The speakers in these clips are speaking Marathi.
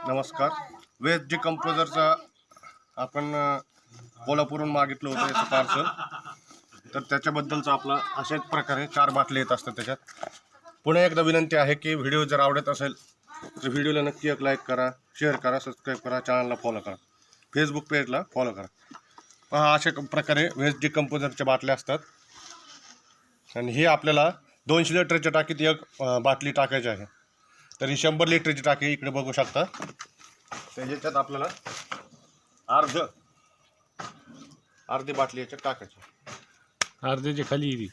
नमस्कार. वेज डिकम्पोजरचा आपण कोल्हापूरहून मागितलं होतं याचं पार्सल. तर त्याच्याबद्दलचं आपला अशाच प्रकारे 4 बाटले येत असतात त्याच्यात. पुन्हा एकदा विनंती आहे की व्हिडिओ जर आवडत असेल तर व्हिडिओला नक्की एक लाईक करा, शेअर करा, सबस्क्राईब करा, चॅनलला फॉलो करा, फेसबुक पेजला फॉलो करा. पहा अशा प्रकारे वेज डिकम्पोजरच्या बाटल्या असतात आणि हे आपल्याला 200 लिटरच्या टाकीत एक बाटली टाकायची आहे. तर ही 100 लिटरची टाकी इकडे बघू शकता. त्याच्यात आपल्याला अर्धी बाटली याच्यात टाकायची. अर्ध्याच्या खाली येईल.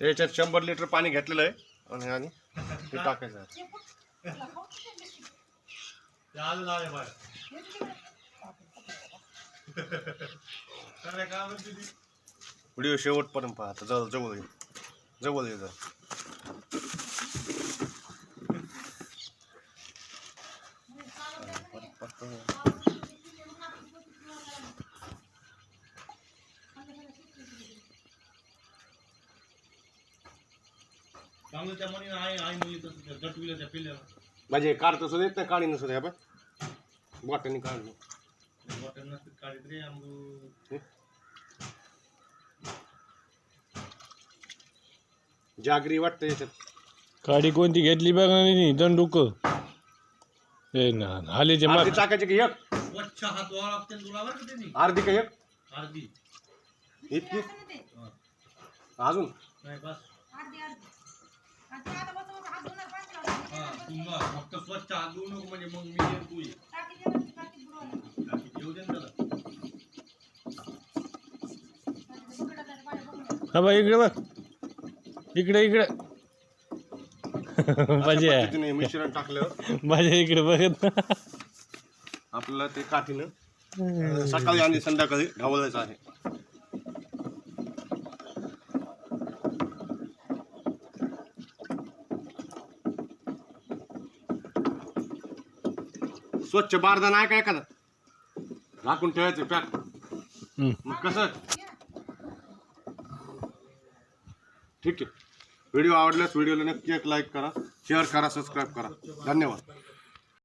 त्याच्यात 100 लिटर पाणी घेतलेलं आहे आणि ते टाकायचं आहे. व्हिडिओ शेवटपर्यंत पहा. आता जवळ ये जरा. म्हणजे काढतो सुद्धा येत नाही, काढी नसत ह्या बॉटलनी काढलं. जागरी वाटतं याच्यात. काडी कोणती घेतली बघा नाही दंडुक हालेचे अर्धी टाकायची की एक अर्धी का एक इतकी अजून हा बा इकडे बघ इकडे माझ्या मिश्रण टाकल्यावर माझ्या इकडे बघत आपल्याला ते काठीनं सकाळी आणि संध्याकाळी ढवळायचं आहे. स्वच्छ बारदा नाही काय एखादा झाकून ठेवायचं पॅक. मग कसं ठीक आहे. व्हिडिओ आवडल्यास व्हिडिओला नक्की एक लाईक करा, शेअर करा, सबस्क्राईब करा. धन्यवाद.